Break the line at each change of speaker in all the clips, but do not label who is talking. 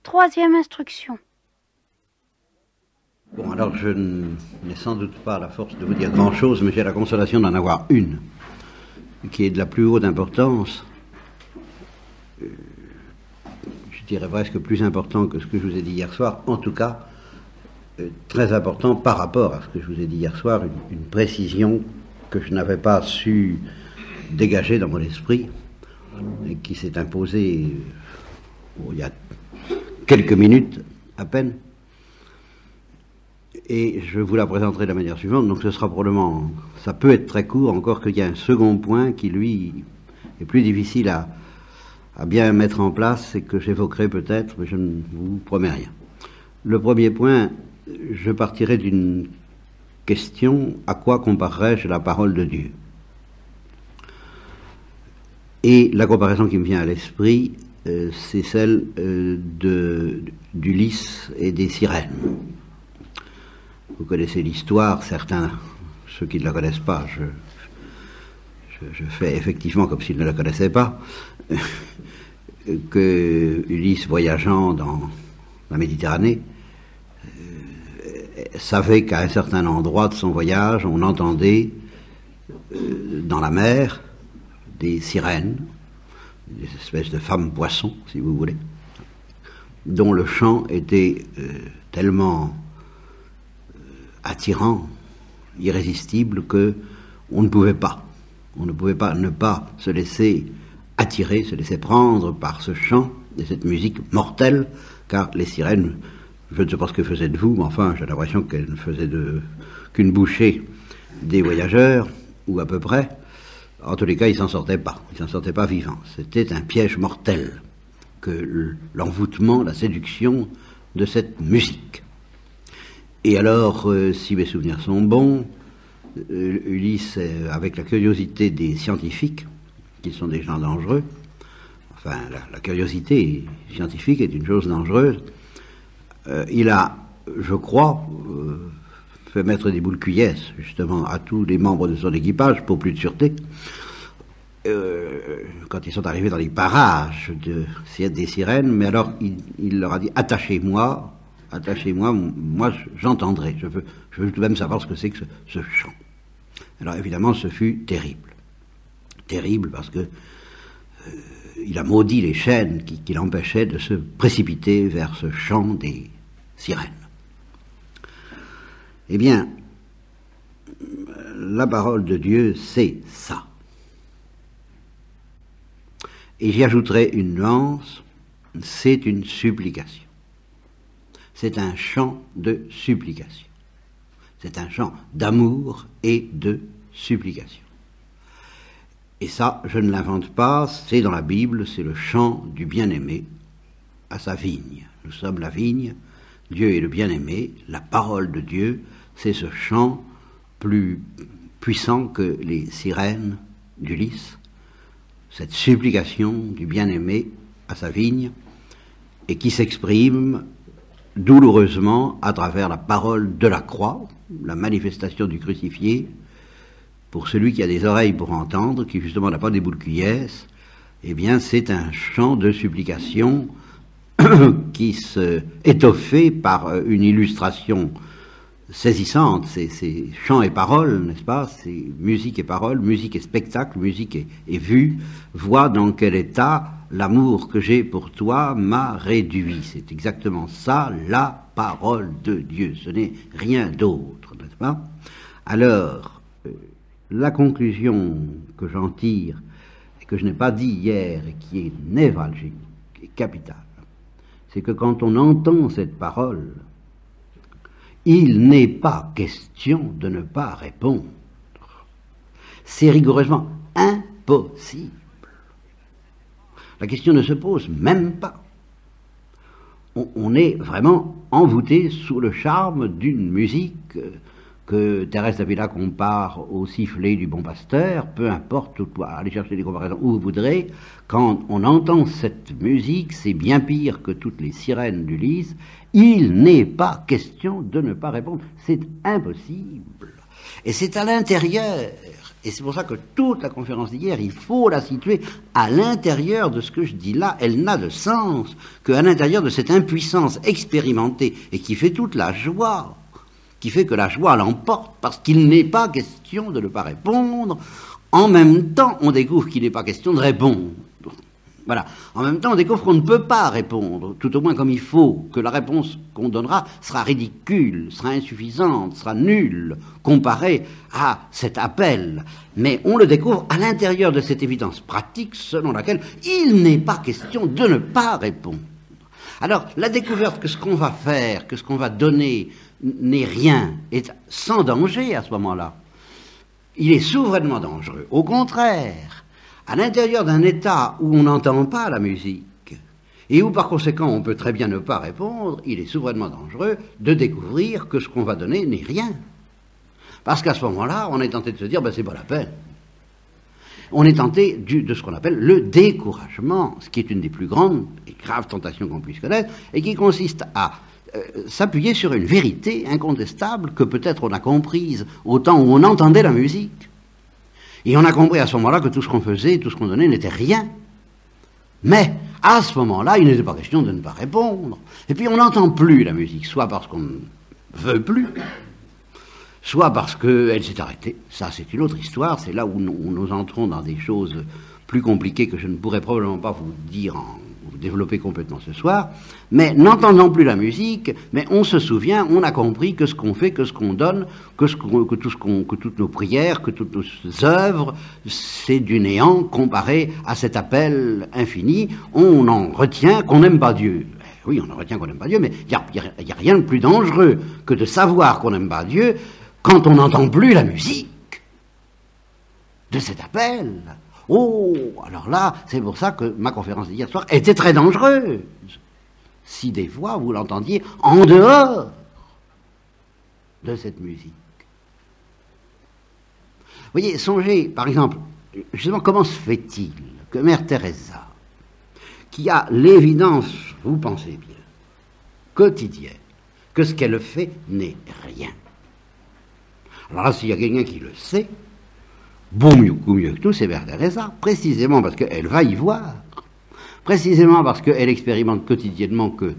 Troisième instruction.
Bon, alors je n'ai sans doute pas la force de vous dire grand-chose, mais j'ai la consolation d'en avoir une, qui est de la plus haute importance, je dirais presque plus important que ce que je vous ai dit hier soir, en tout cas très important par rapport à ce que je vous ai dit hier soir, une précision que je n'avais pas su dégager dans mon esprit, et qui s'est imposée il y a quelques minutes à peine. Et je vous la présenterai de la manière suivante, donc ce sera probablement, ça peut être très court, encore qu'il y a un second point qui, lui, est plus difficile à bien mettre en place et que j'évoquerai peut-être, mais je ne vous promets rien. Le premier point, je partirai d'une question: à quoi comparerais-je la parole de Dieu? Et la comparaison qui me vient à l'esprit, c'est celle d'Ulysse et des sirènes. Vous connaissez l'histoire, certains, ceux qui ne la connaissent pas, je fais effectivement comme s'ils ne la connaissaient pas, que Ulysse, voyageant dans la Méditerranée, savait qu'à un certain endroit de son voyage, on entendait dans la mer des sirènes, des espèces de femmes poissons, si vous voulez, dont le chant était tellement attirant, irrésistible, que on ne pouvait pas ne pas se laisser attirer, se laisser prendre par ce chant et cette musique mortelle, car les sirènes, je ne sais pas ce que faisaient de vous, mais enfin j'ai l'impression qu'elles ne faisaient qu'une bouchée des voyageurs, ou à peu près. En tous les cas, ils s'en sortaient pas vivants. C'était un piège mortel que l'envoûtement, la séduction de cette musique. Et alors, si mes souvenirs sont bons, Ulysse, avec la curiosité des scientifiques, qui sont des gens dangereux, enfin, la curiosité scientifique est une chose dangereuse, il a, je crois, fait mettre des boules cuillères, justement, à tous les membres de son équipage, pour plus de sûreté, quand ils sont arrivés dans les parages des sirènes, mais alors il leur a dit: attachez-moi, moi j'entendrai, je veux tout de même savoir ce que c'est que ce chant. Alors évidemment, ce fut terrible parce que il a maudit les chaînes qui l'empêchaient de se précipiter vers ce chant des sirènes. Eh bien, la parole de Dieu, c'est ça. Et j'y ajouterai une nuance: c'est une supplication. C'est un chant de supplication. C'est un chant d'amour et de supplication. Et ça, je ne l'invente pas, c'est dans la Bible, c'est le chant du bien-aimé à sa vigne. Nous sommes la vigne, Dieu est le bien-aimé, la parole de Dieu, c'est ce chant plus puissant que les sirènes d'Ulysse, cette supplication du bien-aimé à sa vigne, et qui s'exprime douloureusement à travers la parole de la croix, la manifestation du crucifié. Pour celui qui a des oreilles pour entendre, qui justement n'a pas des boules cuillères, eh bien c'est un chant de supplication qui se étoffait par une illustration saisissante. C'est chant et parole, n'est-ce pas? C'est musique et parole, musique et spectacle, musique et vue. Vois dans quel état l'amour que j'ai pour toi m'a réduit. C'est exactement ça, la parole de Dieu. Ce n'est rien d'autre, n'est-ce pas? Alors, la conclusion que j'en tire, et que je n'ai pas dit hier, et qui est névralgique et capitale, c'est que quand on entend cette parole, il n'est pas question de ne pas répondre. C'est rigoureusement impossible. La question ne se pose même pas. On est vraiment envoûté sous le charme d'une musique que Thérèse d'Avila compare au sifflet du bon pasteur, peu importe, allez chercher des comparaisons où vous voudrez. Quand on entend cette musique, c'est bien pire que toutes les sirènes d'Ulysse. Il n'est pas question de ne pas répondre. C'est impossible. Et c'est à l'intérieur, et c'est pour ça que toute la conférence d'hier, il faut la situer à l'intérieur de ce que je dis là. Elle n'a de sens qu'à l'intérieur de cette impuissance expérimentée et qui fait toute la joie, qui fait que la joie l'emporte, parce qu'il n'est pas question de ne pas répondre. En même temps, on découvre qu'il n'est pas question de répondre. Voilà. En même temps, on découvre qu'on ne peut pas répondre, tout au moins comme il faut, que la réponse qu'on donnera sera ridicule, sera insuffisante, sera nulle, comparée à cet appel. Mais on le découvre à l'intérieur de cette évidence pratique selon laquelle il n'est pas question de ne pas répondre. Alors, la découverte que ce qu'on va faire, que ce qu'on va donner n'est rien, est sans danger à ce moment-là. Il est souverainement dangereux. Au contraire, à l'intérieur d'un état où on n'entend pas la musique, et où par conséquent on peut très bien ne pas répondre, il est souverainement dangereux de découvrir que ce qu'on va donner n'est rien. Parce qu'à ce moment-là, on est tenté de se dire, ben c'est pas la peine. On est tenté de ce qu'on appelle le découragement, ce qui est une des plus grandes et graves tentations qu'on puisse connaître, et qui consiste à s'appuyer sur une vérité incontestable que peut-être on a comprise au temps où on entendait la musique. Et on a compris à ce moment-là que tout ce qu'on faisait, tout ce qu'on donnait n'était rien. Mais à ce moment-là, il n'était pas question de ne pas répondre. Et puis on n'entend plus la musique, soit parce qu'on ne veut plus, soit parce qu'elle s'est arrêtée. Ça, c'est une autre histoire. C'est là où nous entrons dans des choses plus compliquées que je ne pourrais probablement pas vous dire vous développer complètement ce soir. Mais n'entendant plus la musique, mais on se souvient, on a compris que ce qu'on fait, que ce qu'on donne, que toutes nos prières, que toutes nos œuvres, c'est du néant comparé à cet appel infini. On en retient qu'on n'aime pas Dieu. Oui, on en retient qu'on n'aime pas Dieu, mais il n'y a rien de plus dangereux que de savoir qu'on n'aime pas Dieu quand on n'entend plus la musique de cet appel. Oh, alors là, c'est pour ça que ma conférence d'hier soir était très dangereuse. Si des fois vous l'entendiez en dehors de cette musique. Vous voyez, songez, par exemple, justement, comment se fait-il que Mère Teresa, qui a l'évidence, vous pensez bien, quotidienne, que ce qu'elle fait n'est rien. Alors là, s'il y a quelqu'un qui le sait, beaucoup mieux que tout, c'est Mère Teresa, précisément parce qu'elle va y voir, précisément parce qu'elle expérimente quotidiennement que,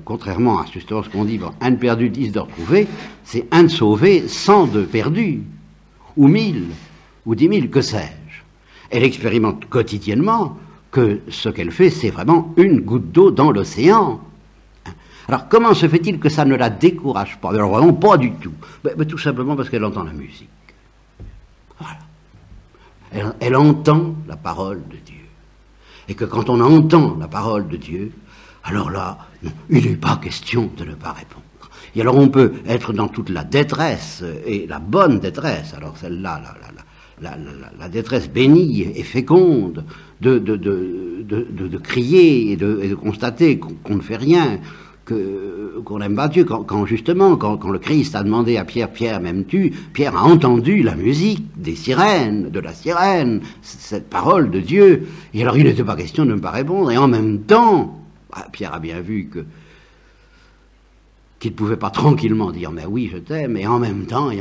contrairement à justement ce qu'on dit, bon, un de perdu, 10 de retrouvé, c'est un de sauvé, 100 de perdu, ou 1000, ou 10 000, que sais-je. Elle expérimente quotidiennement que ce qu'elle fait, c'est vraiment une goutte d'eau dans l'océan. Alors, comment se fait-il que ça ne la décourage pas? Alors, vraiment, pas du tout. Mais tout simplement parce qu'elle entend la musique. Voilà. Elle entend la parole de Dieu. Et que quand on entend la parole de Dieu, alors là, il n'est pas question de ne pas répondre. Et alors on peut être dans toute la détresse, et la bonne détresse, alors celle-là, la détresse bénie et féconde, de crier et de constater qu'on ne fait rien, qu'on n'aime pas Dieu, quand justement, quand le Christ a demandé à Pierre, Pierre, m'aimes-tu? Pierre a entendu la musique des sirènes, de la sirène, cette parole de Dieu, et alors il n'était pas question de ne pas répondre, et en même temps, Pierre a bien vu qu'il ne pouvait pas tranquillement dire, mais oui, je t'aime, et en même temps,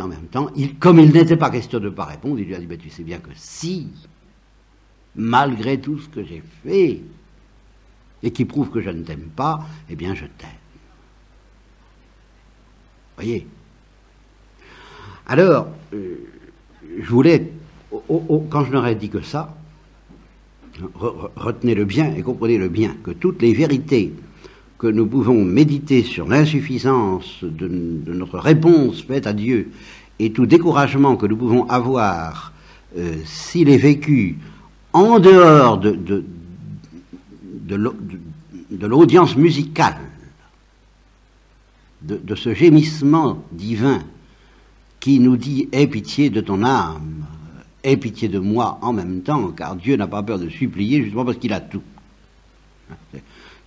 comme il n'était pas question de ne pas répondre, il lui a dit, mais tu sais bien que si, malgré tout ce que j'ai fait, et qui prouve que je ne t'aime pas, eh bien je t'aime. Voyez. Alors, je voulais, quand je n'aurais dit que ça, retenez-le bien et comprenez-le bien, que toutes les vérités que nous pouvons méditer sur l'insuffisance de notre réponse faite à Dieu et tout découragement que nous pouvons avoir s'il est vécu en dehors de l'audience musicale, de ce gémissement divin qui nous dit « Aie pitié de ton âme, aie pitié de moi en même temps, car Dieu n'a pas peur de supplier justement parce qu'il a tout. »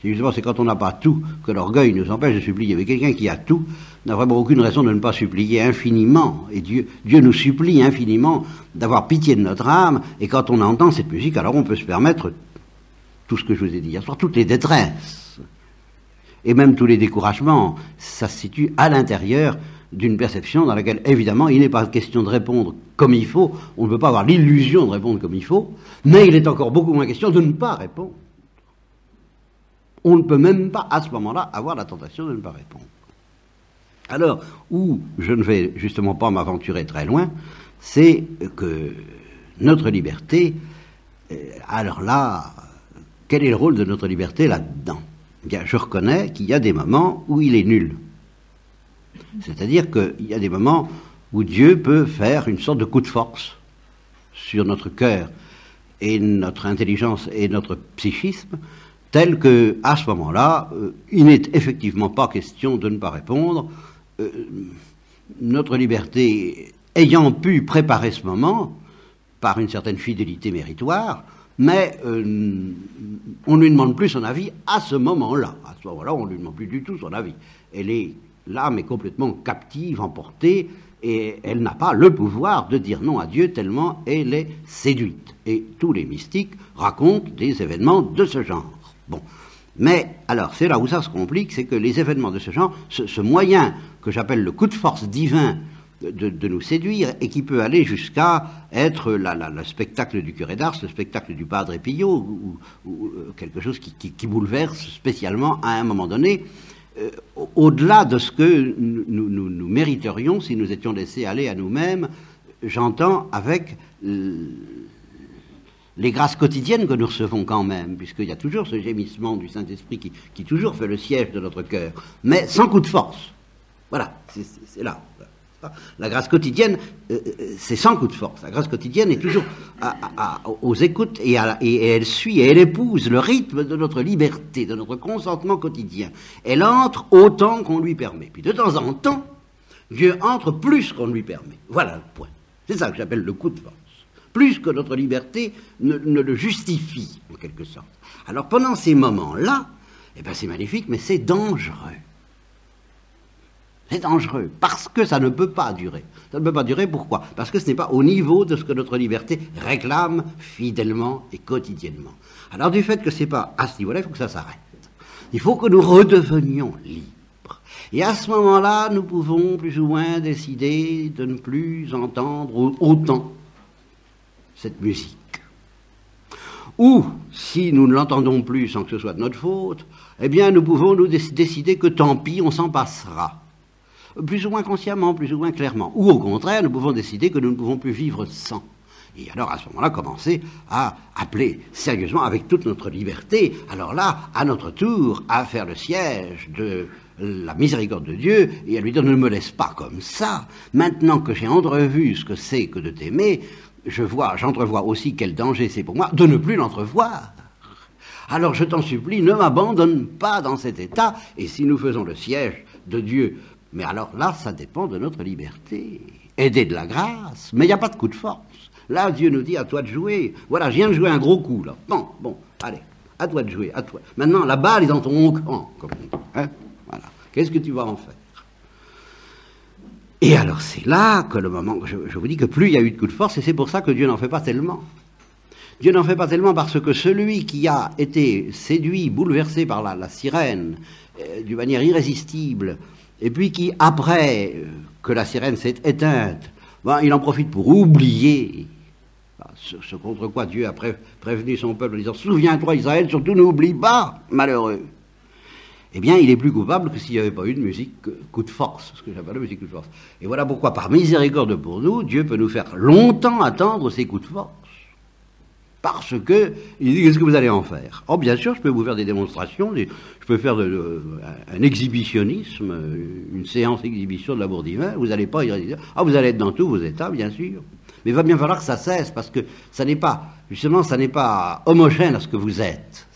C'est quand on n'a pas tout que l'orgueil nous empêche de supplier. Mais quelqu'un qui a tout n'a vraiment aucune raison de ne pas supplier infiniment. Et Dieu nous supplie infiniment d'avoir pitié de notre âme. Et quand on entend cette musique, alors on peut se permettre tout ce que je vous ai dit hier soir, toutes les détresses, et même tous les découragements. Ça se situe à l'intérieur d'une perception dans laquelle, évidemment, il n'est pas question de répondre comme il faut, on ne peut pas avoir l'illusion de répondre comme il faut, mais il est encore beaucoup moins question de ne pas répondre. On ne peut même pas, à ce moment-là, avoir la tentation de ne pas répondre. Alors, où je ne vais justement pas m'aventurer très loin, c'est que notre liberté, alors là, quel est le rôle de notre liberté là-dedans? Bien, je reconnais qu'il y a des moments où il est nul. C'est-à-dire qu'il y a des moments où Dieu peut faire une sorte de coup de force sur notre cœur et notre intelligence et notre psychisme, tel que, à ce moment-là, il n'est effectivement pas question de ne pas répondre. Notre liberté ayant pu préparer ce moment par une certaine fidélité méritoire, mais on ne lui demande plus son avis à ce moment-là. À ce moment-là, on ne lui demande plus du tout son avis. Elle est, l'âme est complètement captive, emportée, et elle n'a pas le pouvoir de dire non à Dieu tellement elle est séduite. Et tous les mystiques racontent des événements de ce genre. Bon. Mais, alors, c'est là où ça se complique, c'est que les événements de ce genre, ce moyen que j'appelle le coup de force divin de nous séduire, et qui peut aller jusqu'à être le spectacle du curé d'Ars, le spectacle du Padre Pio, ou quelque chose qui bouleverse spécialement à un moment donné, au-delà de ce que nous mériterions si nous étions laissés aller à nous-mêmes, j'entends avec les grâces quotidiennes que nous recevons quand même, puisqu'il y a toujours ce gémissement du Saint-Esprit qui toujours fait le siège de notre cœur, mais sans coup de force. Voilà, c'est là. La grâce quotidienne, c'est sans coup de force. La grâce quotidienne est toujours aux écoutes et elle suit et elle épouse le rythme de notre liberté, de notre consentement quotidien. Elle entre autant qu'on lui permet. Puis de temps en temps, Dieu entre plus qu'on lui permet. Voilà le point. C'est ça que j'appelle le coup de force. Plus que notre liberté ne le justifie, en quelque sorte. Alors pendant ces moments-là, eh ben c'est magnifique, mais c'est dangereux. C'est dangereux, parce que ça ne peut pas durer. Ça ne peut pas durer, pourquoi? Parce que ce n'est pas au niveau de ce que notre liberté réclame fidèlement et quotidiennement. Alors du fait que ce n'est pas à ce niveau-là, il faut que ça s'arrête. Il faut que nous redevenions libres. Et à ce moment-là, nous pouvons plus ou moins décider de ne plus entendre autant cette musique. Ou, si nous ne l'entendons plus sans que ce soit de notre faute, eh bien nous pouvons nous décider que tant pis, on s'en passera. Plus ou moins consciemment, plus ou moins clairement. Ou au contraire, nous pouvons décider que nous ne pouvons plus vivre sans. Et alors à ce moment-là, commencer à appeler sérieusement, avec toute notre liberté, alors là, à notre tour, à faire le siège de la miséricorde de Dieu, et à lui dire, ne me laisse pas comme ça. Maintenant que j'ai entrevu ce que c'est que de t'aimer, j'entrevois aussi quel danger c'est pour moi de ne plus l'entrevoir. Alors je t'en supplie, ne m'abandonne pas dans cet état, et si nous faisons le siège de Dieu, mais alors là, ça dépend de notre liberté. Aider de la grâce, mais il n'y a pas de coup de force. Là, Dieu nous dit, à toi de jouer. Voilà, je viens de jouer un gros coup, là. Bon, allez, à toi de jouer, à toi. Maintenant, la balle est dans ton camp, comme on dit. Hein, voilà. Qu'est-ce que tu vas en faire? Et alors, c'est là que le moment, je vous dis que plus il y a eu de coup de force, et c'est pour ça que Dieu n'en fait pas tellement. Dieu n'en fait pas tellement parce que celui qui a été séduit, bouleversé par la sirène, d'une manière irrésistible, et puis qui, après que la sirène s'est éteinte, il en profite pour oublier ce contre quoi Dieu a prévenu son peuple en disant « Souviens-toi Israël, surtout n'oublie pas, malheureux ». Eh bien, il est plus coupable que s'il n'y avait pas eu de musique coup de force, ce que j'appelle la musique coup de force. Et voilà pourquoi, par miséricorde pour nous, Dieu peut nous faire longtemps attendre ces coups de force. Parce que, il dit, qu'est-ce que vous allez en faire? Oh, bien sûr, je peux vous faire des démonstrations, je peux faire un exhibitionnisme, une séance exhibition de l'amour divin, vous n'allez pas y résister. Ah, vous allez être dans tous vos états, bien sûr. Mais il va bien falloir que ça cesse, parce que ça n'est pas, justement, ça n'est pas homogène à ce que vous êtes.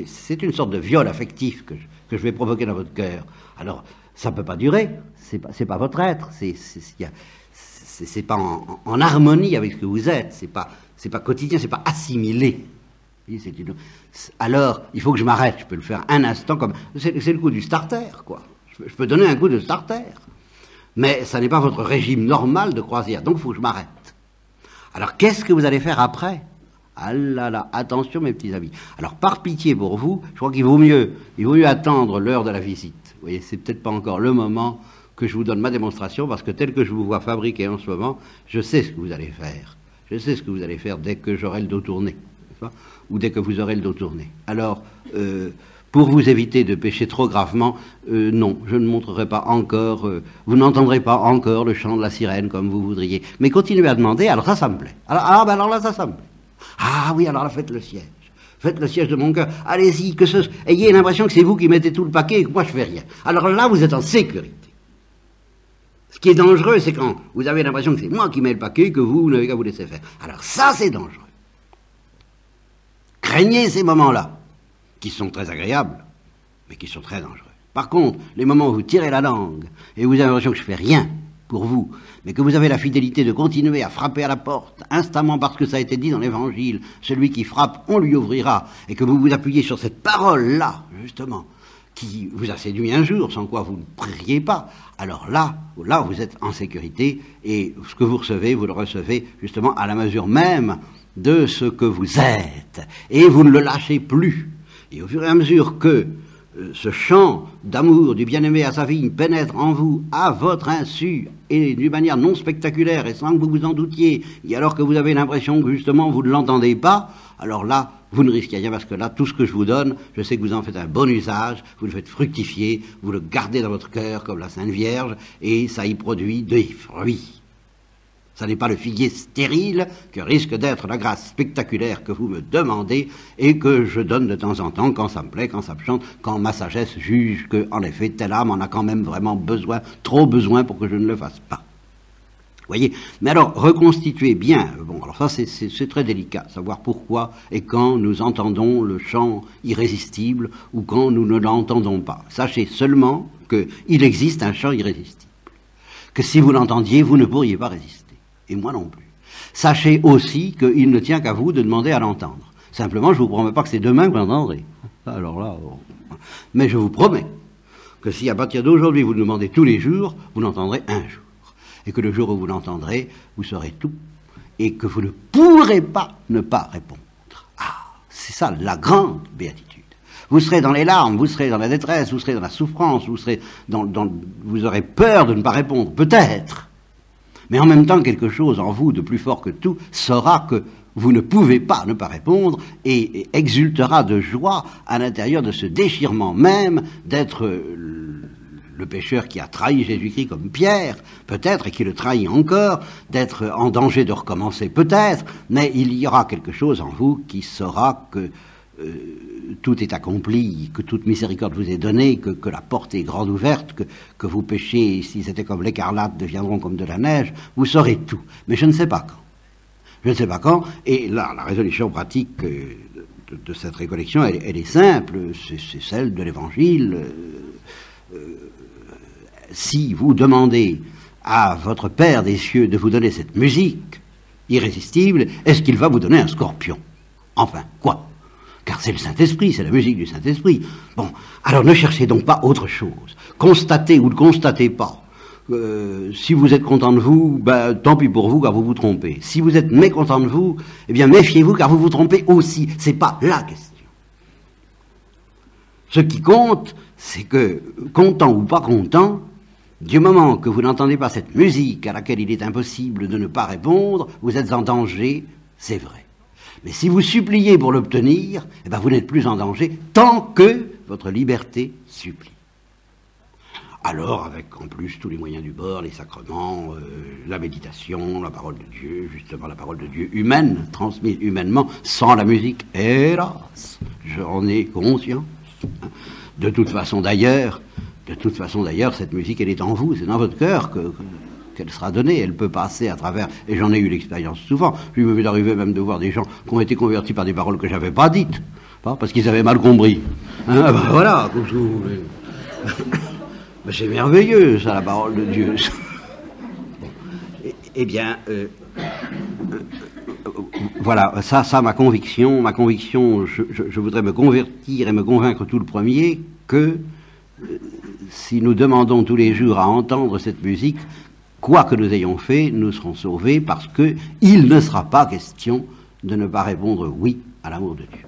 C'est une sorte de viol affectif que je vais provoquer dans votre cœur. Alors, ça ne peut pas durer, c'est pas votre être, c'est pas en harmonie avec ce que vous êtes, c'est pas quotidien, c'est pas assimilé. Alors, il faut que je m'arrête, je peux le faire un instant, comme c'est le coup du starter, quoi. Je peux donner un coup de starter, mais ça n'est pas votre régime normal de croisière, donc il faut que je m'arrête. Alors, qu'est-ce que vous allez faire après? Ah là là, attention mes petits amis. Alors, par pitié pour vous, je crois qu'il vaut mieux attendre l'heure de la visite. Vous voyez, c'est peut-être pas encore le moment que je vous donne ma démonstration, parce que tel que je vous vois fabriquer en ce moment, je sais ce que vous allez faire. Je sais ce que vous allez faire dès que j'aurai le dos tourné, ou dès que vous aurez le dos tourné. Alors, pour vous éviter de pécher trop gravement, non, je ne montrerai pas encore, vous n'entendrez pas encore le chant de la sirène comme vous voudriez. Mais continuez à demander, alors ça me plaît. Alors là, ça me plaît. Ah oui, alors là, faites le siège. Faites le siège de mon cœur. Allez-y, ayez l'impression que c'est vous qui mettez tout le paquet et que moi je fais rien. Alors là, vous êtes en sécurité. Ce qui est dangereux, c'est quand vous avez l'impression que c'est moi qui mets le paquet, que vous n'avez qu'à vous laisser faire. Alors ça, c'est dangereux. Craignez ces moments-là, qui sont très agréables, mais qui sont très dangereux. Par contre, les moments où vous tirez la langue, et vous avez l'impression que je fais rien pour vous, mais que vous avez la fidélité de continuer à frapper à la porte, instamment parce que ça a été dit dans l'Évangile, celui qui frappe, on lui ouvrira, et que vous vous appuyez sur cette parole-là, justement, qui vous a séduit un jour, sans quoi vous ne prieriez pas, alors là, vous êtes en sécurité, et ce que vous le recevez justement à la mesure même de ce que vous êtes, et vous ne le lâchez plus. Et au fur et à mesure que ce chant d'amour du bien-aimé à sa vigne pénètre en vous à votre insu et d'une manière non spectaculaire et sans que vous vous en doutiez, et alors que vous avez l'impression que justement vous ne l'entendez pas, alors là, vous ne risquez rien parce que là, tout ce que je vous donne, je sais que vous en faites un bon usage, vous le faites fructifier, vous le gardez dans votre cœur comme la Sainte Vierge, et ça y produit des fruits. Ça n'est pas le figuier stérile que risque d'être la grâce spectaculaire que vous me demandez et que je donne de temps en temps quand ça me plaît, quand ça me chante, quand ma sagesse juge que, en effet, telle âme en a quand même vraiment besoin, trop besoin pour que je ne le fasse pas. Vous voyez? Mais alors, reconstituez bien, bon, alors ça c'est très délicat, savoir pourquoi et quand nous entendons le chant irrésistible ou quand nous ne l'entendons pas. Sachez seulement qu'il existe un chant irrésistible, que si vous l'entendiez, vous ne pourriez pas résister. Et moi non plus. Sachez aussi qu'il ne tient qu'à vous de demander à l'entendre. Simplement, je ne vous promets pas que c'est demain que vous l'entendrez. Alors là, bon. Mais je vous promets que si à partir d'aujourd'hui vous le demandez tous les jours, vous l'entendrez un jour. Et que le jour où vous l'entendrez, vous saurez tout. Et que vous ne pourrez pas ne pas répondre. Ah, c'est ça la grande béatitude. Vous serez dans les larmes, vous serez dans la détresse, vous serez dans la souffrance, vous serez vous aurez peur de ne pas répondre, peut-être. Mais en même temps, quelque chose en vous de plus fort que tout saura que vous ne pouvez pas ne pas répondre et exultera de joie à l'intérieur de ce déchirement même d'être le pécheur qui a trahi Jésus-Christ comme Pierre, peut-être, et qui le trahit encore, d'être en danger de recommencer, peut-être, mais il y aura quelque chose en vous qui saura que tout est accompli, que toute miséricorde vous est donnée, que la porte est grande ouverte, que vos péchés, si c'était comme l'écarlate, deviendront comme de la neige, vous saurez tout. Mais je ne sais pas quand. Je ne sais pas quand, et là, la résolution pratique de cette récollection, elle est simple, c'est celle de l'Évangile. Si vous demandez à votre Père des cieux de vous donner cette musique irrésistible, est-ce qu'il va vous donner un scorpion? Enfin, quoi? Car c'est le Saint-Esprit, c'est la musique du Saint-Esprit. Bon, alors ne cherchez donc pas autre chose. Constatez ou ne constatez pas. Si vous êtes content de vous, ben, tant pis pour vous, car vous vous trompez. Si vous êtes mécontent de vous, eh bien méfiez-vous, car vous vous trompez aussi. C'est pas la question. Ce qui compte, c'est que, content ou pas content, du moment que vous n'entendez pas cette musique à laquelle il est impossible de ne pas répondre, vous êtes en danger, c'est vrai. Mais si vous suppliez pour l'obtenir, eh ben vous n'êtes plus en danger tant que votre liberté supplie. Alors, avec en plus tous les moyens du bord, les sacrements, la méditation, la parole de Dieu, justement la parole de Dieu humaine, transmise humainement, sans la musique, hélas, j'en ai conscience. De toute façon d'ailleurs, cette musique, elle est en vous, c'est dans votre cœur qu'elle sera donnée, elle peut passer à travers, et j'en ai eu l'expérience souvent, je me suis arrivé même de voir des gens qui ont été convertis par des paroles que j'avais pas dites, parce qu'ils avaient mal compris. Hein, ben voilà, comme vous voulez. Ben c'est merveilleux, ça, la parole de Dieu. Eh bien, voilà, ça, ma conviction, je voudrais me convertir et me convaincre tout le premier que si nous demandons tous les jours à entendre cette musique, quoi que nous ayons fait, nous serons sauvés parce que il ne sera pas question de ne pas répondre oui à l'amour de Dieu.